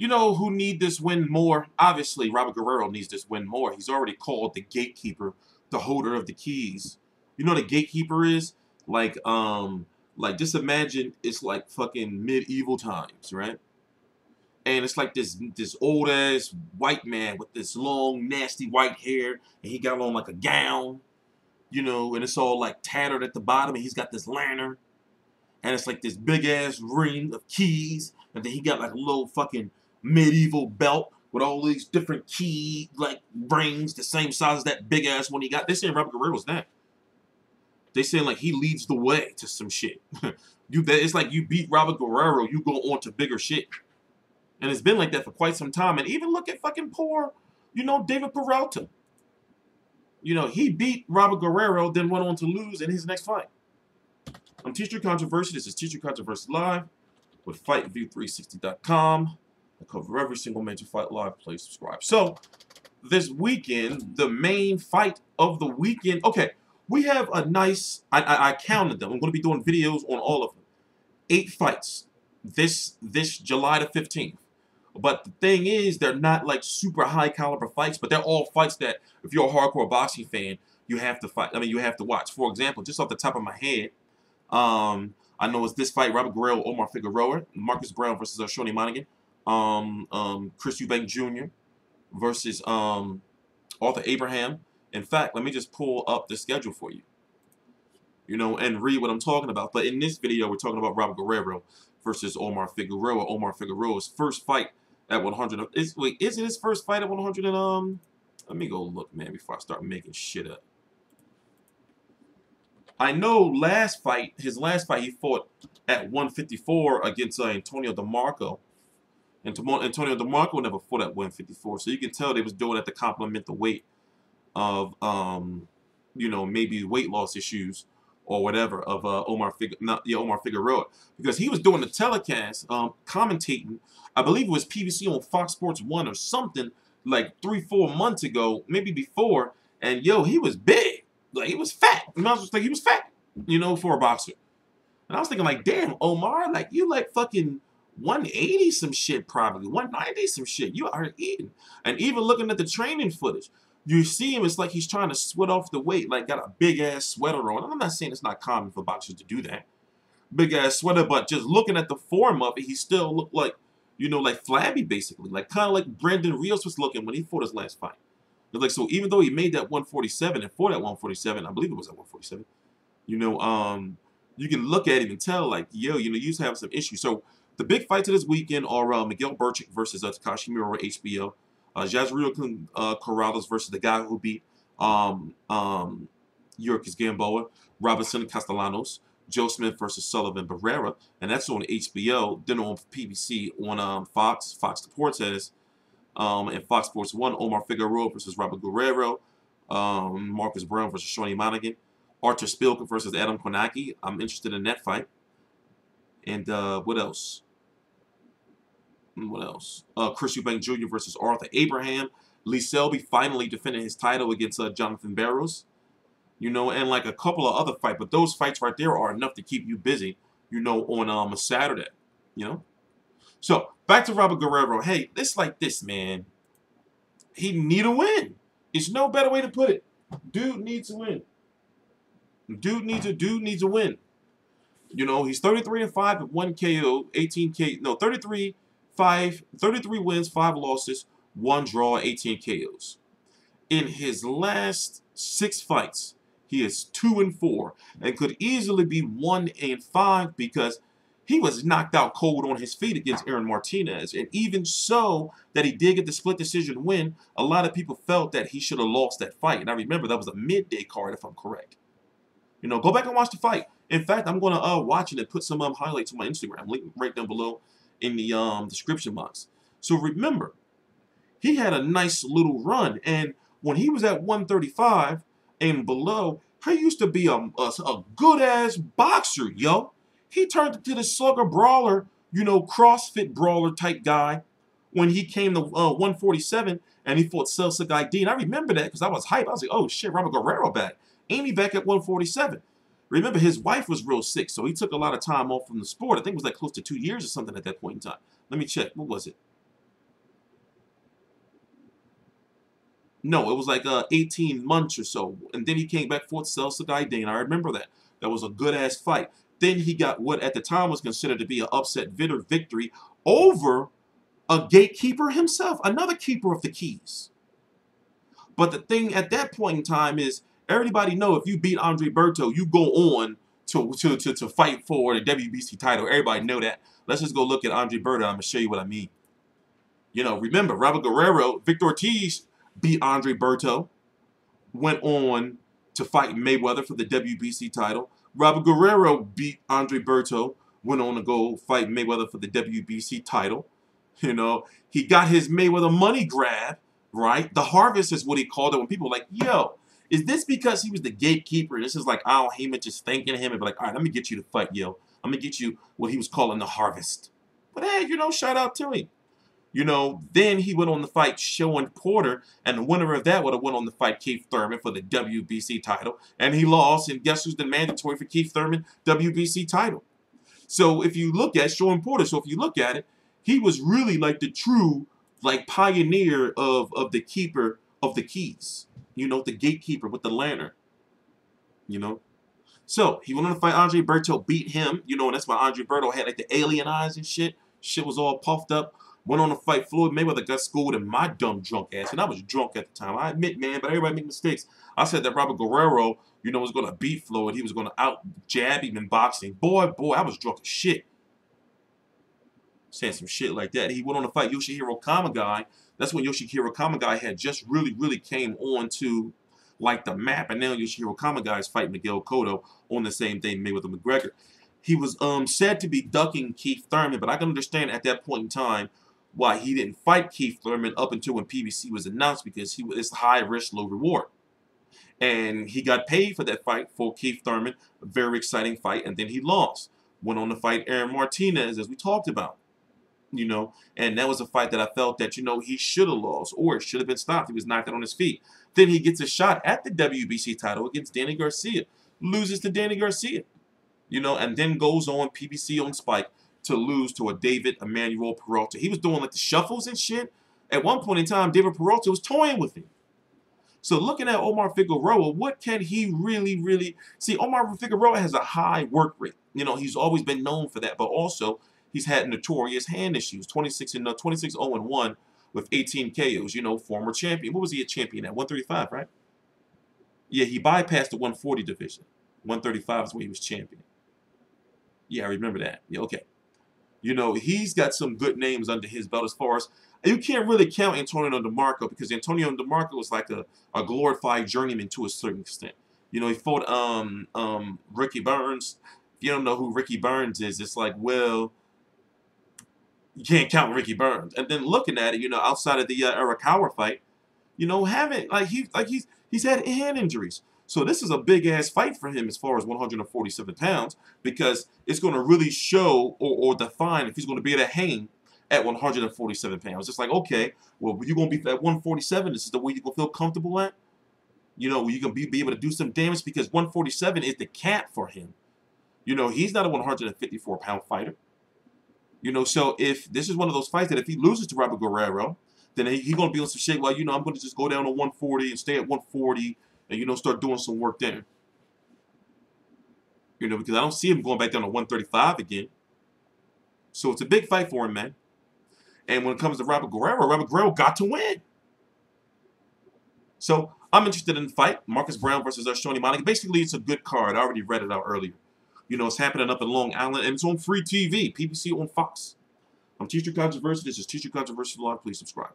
You know who need this win more? Obviously, Robert Guerrero needs this win more. He's already called the gatekeeper, the holder of the keys. You know what a gatekeeper is? Like just imagine it's like fucking medieval times, right? And it's like this old ass white man with this long, nasty white hair, and he got on like a gown, and it's all like tattered at the bottom, and he's got this lantern, and it's like this big ass ring of keys, and then he got like a little fucking medieval belt with all these different key like rings, the same size as that big ass one he got. They saying Robert Guerrero's that. They saying like he leads the way to some shit. It's like you beat Robert Guerrero, you go on to bigger shit. And it's been like that for quite some time. And even look at fucking poor, David Peralta. He beat Robert Guerrero, then went on to lose in his next fight. I'm Teacher Controversy. This is Teacher Controversy Live with FightView360.com. I cover every single major fight live. Please subscribe. So, this weekend, the main fight of the weekend. Okay, we have a nice, I counted them. I'm going to be doing videos on all of them. 8 fights this July the 15th. But the thing is, they're not like super high caliber fights, but they're all fights that if you're a hardcore boxing fan, you have to fight. You have to watch. For example, just off the top of my head, I know it's this fight: Robert Guerrero, Omar Figueroa, Marcus Browne versus Seanie Monaghan, Chris Eubank Jr. versus Arthur Abraham. In fact, let me just pull up the schedule for you, and read what I'm talking about. But in this video, we're talking about Robert Guerrero versus Omar Figueroa. Omar Figueroa's first fight at 100. Is it his first fight at 100? And let me go look, man, before I start making shit up. I know his last fight, he fought at 154 against Antonio DeMarco. And Antonio DeMarco never fought at 154, so you can tell they was doing it to complement the weight of, maybe weight loss issues or whatever of Omar Figueroa, because he was doing the telecast, commentating. I believe it was PBC on Fox Sports 1 or something like 3-4 months ago, maybe before. And he was big, like he was fat. I was just like he was fat, for a boxer. And I was thinking like, damn, Omar, like you like fucking 180 some shit, probably 190 some shit. You are eating. And even looking at the training footage, you see him, it's like he's trying to sweat off the weight, like got a big-ass sweater on. And I'm not saying it's not common for boxers to do that. Big-ass sweater, but just looking at the form of it, he still looked like, like flabby, basically. Like kind of like Brandon Rios was looking when he fought his last fight. It's like, so even though he made that 147 and fought at 147, I believe it was at 147, you can look at him and tell, like, he's having some issues. So the big fights of this weekend are Miguel Burchik versus Takashi Miura HBO. Jazriel Corrales versus the guy who beat Yurkis Gamboa, Robinson Castellanos, Joe Smith versus Sullivan Barrera, and that's on HBO. Then on PBC on Fox Deportes, and Fox Sports 1, Omar Figueroa versus Robert Guerrero, Marcus Browne versus Seanie Monaghan, Artur Spilka versus Adam Konaki. I'm interested in that fight. And what else? Chris Eubank Jr. versus Arthur Abraham. Lee Selby finally defended his title against Jonathan Barrows. And like a couple of other fights. But those fights right there are enough to keep you busy, on a Saturday. So, back to Robert Guerrero. Hey, it's like this, man. He need a win. It's no better way to put it. Dude needs to win. Dude needs a win. He's 33-5 with 1 KO, 33 wins, 5 losses, 1 draw, 18 KOs. In his last 6 fights, he is 2-4 and could easily be 1-5 because he was knocked out cold on his feet against Aaron Martinez. And even so, that he did get the split decision win, a lot of people felt that he should have lost that fight. And I remember that was a midday card, if I'm correct. Go back and watch the fight. In fact, I'm going to watch it and put some highlights on my Instagram. Link right down below in the description box. So remember, he had a nice little run. And when he was at 135 and below, he used to be a good-ass boxer, yo. He turned into the slugger brawler, CrossFit brawler type guy when he came to 147 and he fought Celso Gaidin. I remember that because I was hyped. I was like, oh, shit, Robert Guerrero back. Ain't he back at 147? Remember, his wife was real sick, so he took a lot of time off from the sport. I think it was like close to 2 years or something at that point in time. Let me check. What was it? No, it was like 18 months or so. And then he came back for Celso Dane. I remember that. That was a good-ass fight. Then he got what at the time was considered to be an upset victory over a gatekeeper himself, another keeper of the keys. But the thing at that point in time is everybody know if you beat Andre Berto, you go on to fight for the WBC title. Everybody know that. Let's just go look at Andre Berto. I'm going to show you what I mean. You know, remember, Robert Guerrero, Victor Ortiz beat Andre Berto, went on to fight Mayweather for the WBC title. Robert Guerrero beat Andre Berto, went on to go fight Mayweather for the WBC title. You know, he got his Mayweather money grab, right? The harvest is what he called it when people were like, yo, is this because he was the gatekeeper? This is like Al Heyman just thanking him and be like, all right, let me get you to fight, yo. I'm going to get you what he was calling the harvest. But hey, you know, shout out to him. You know, then he went on to fight Shawn Porter, and the winner of that would have went on to fight Keith Thurman for the WBC title, and he lost, and guess who's the mandatory for Keith Thurman WBC title? So if you look at Shawn Porter, he was really like the true, like, pioneer of the keeper of the keys, you know, the gatekeeper with the lantern, you know. So he went on to fight Andre Berto, beat him, you know, and that's why Andre Berto had like the alien eyes and shit. Shit was all puffed up. Went on to fight Floyd Mayweather, got schooled in my dumb drunk ass. And I was drunk at the time. I admit, man, but everybody make mistakes. I said that Robert Guerrero, you know, was going to beat Floyd. He was going to out-jab him in boxing. Boy, I was drunk as shit. Saying some shit like that. He went on to fight Yoshihiro Kamagai. That's when Yoshihiro Kamagai had just really came on to, like, the map. And now Yoshihiro Kamagai is fighting Miguel Cotto on the same day, Mayweather McGregor. He was said to be ducking Keith Thurman, but I can understand at that point in time why he didn't fight Keith Thurman up until when PBC was announced, because it's high risk, low reward. And he got paid for that fight for Keith Thurman, a very exciting fight, and then he lost. Went on to fight Aaron Martinez, as we talked about, you know, and that was a fight that I felt that, you know, he should have lost, or it should have been stopped. He was knocked out on his feet. Then he gets a shot at the WBC title against Danny Garcia, loses to Danny Garcia, you know, and then goes on PBC on Spike to lose to a David Emmanuel Peralta. He was doing like the shuffles and shit. At one point in time, David Peralta was toying with him. So looking at Omar Figueroa, what can he really see? Omar Figueroa has a high work rate. You know, he's always been known for that, but also he's had notorious hand issues. 26-0-1 with 18 KOs. You know, former champion. What was he a champion at? 135, right? Yeah, he bypassed the 140 division. 135 is where he was champion. Yeah, I remember that. Yeah, okay. You know, he's got some good names under his belt as far as, you can't really count Antonio DeMarco, because Antonio DeMarco was like a glorified journeyman to a certain extent. You know, he fought Ricky Burns. If you don't know who Ricky Burns is, it's like, well, you can't count Ricky Burns. And then looking at it, you know, outside of the Arakawa fight, you know, he's had hand injuries. So this is a big-ass fight for him as far as 147 pounds, because it's going to really show or define if he's going to be able to hang at 147 pounds. It's like, okay, well, you're going to be at 147. This is the way you're going to feel comfortable at? You know, you're going to be able to do some damage, because 147 is the cap for him. You know, he's not a 154-pound fighter. You know, so if this is one of those fights that if he loses to Robert Guerrero, then he's going to be on some shit, well, you know, I'm going to just go down to 140 and stay at 140, and, you know, start doing some work there. You know, because I don't see him going back down to 135 again. So it's a big fight for him, man. And when it comes to Robert Guerrero got to win. So I'm interested in the fight. Marcus Browne versus Seanie Monaghan. Basically, it's a good card. I already read it out earlier. You know, it's happening up in Long Island, and it's on free TV, PBC on Fox. I'm Teacher Controversy. This is Teacher Controversy Vlog. Please subscribe.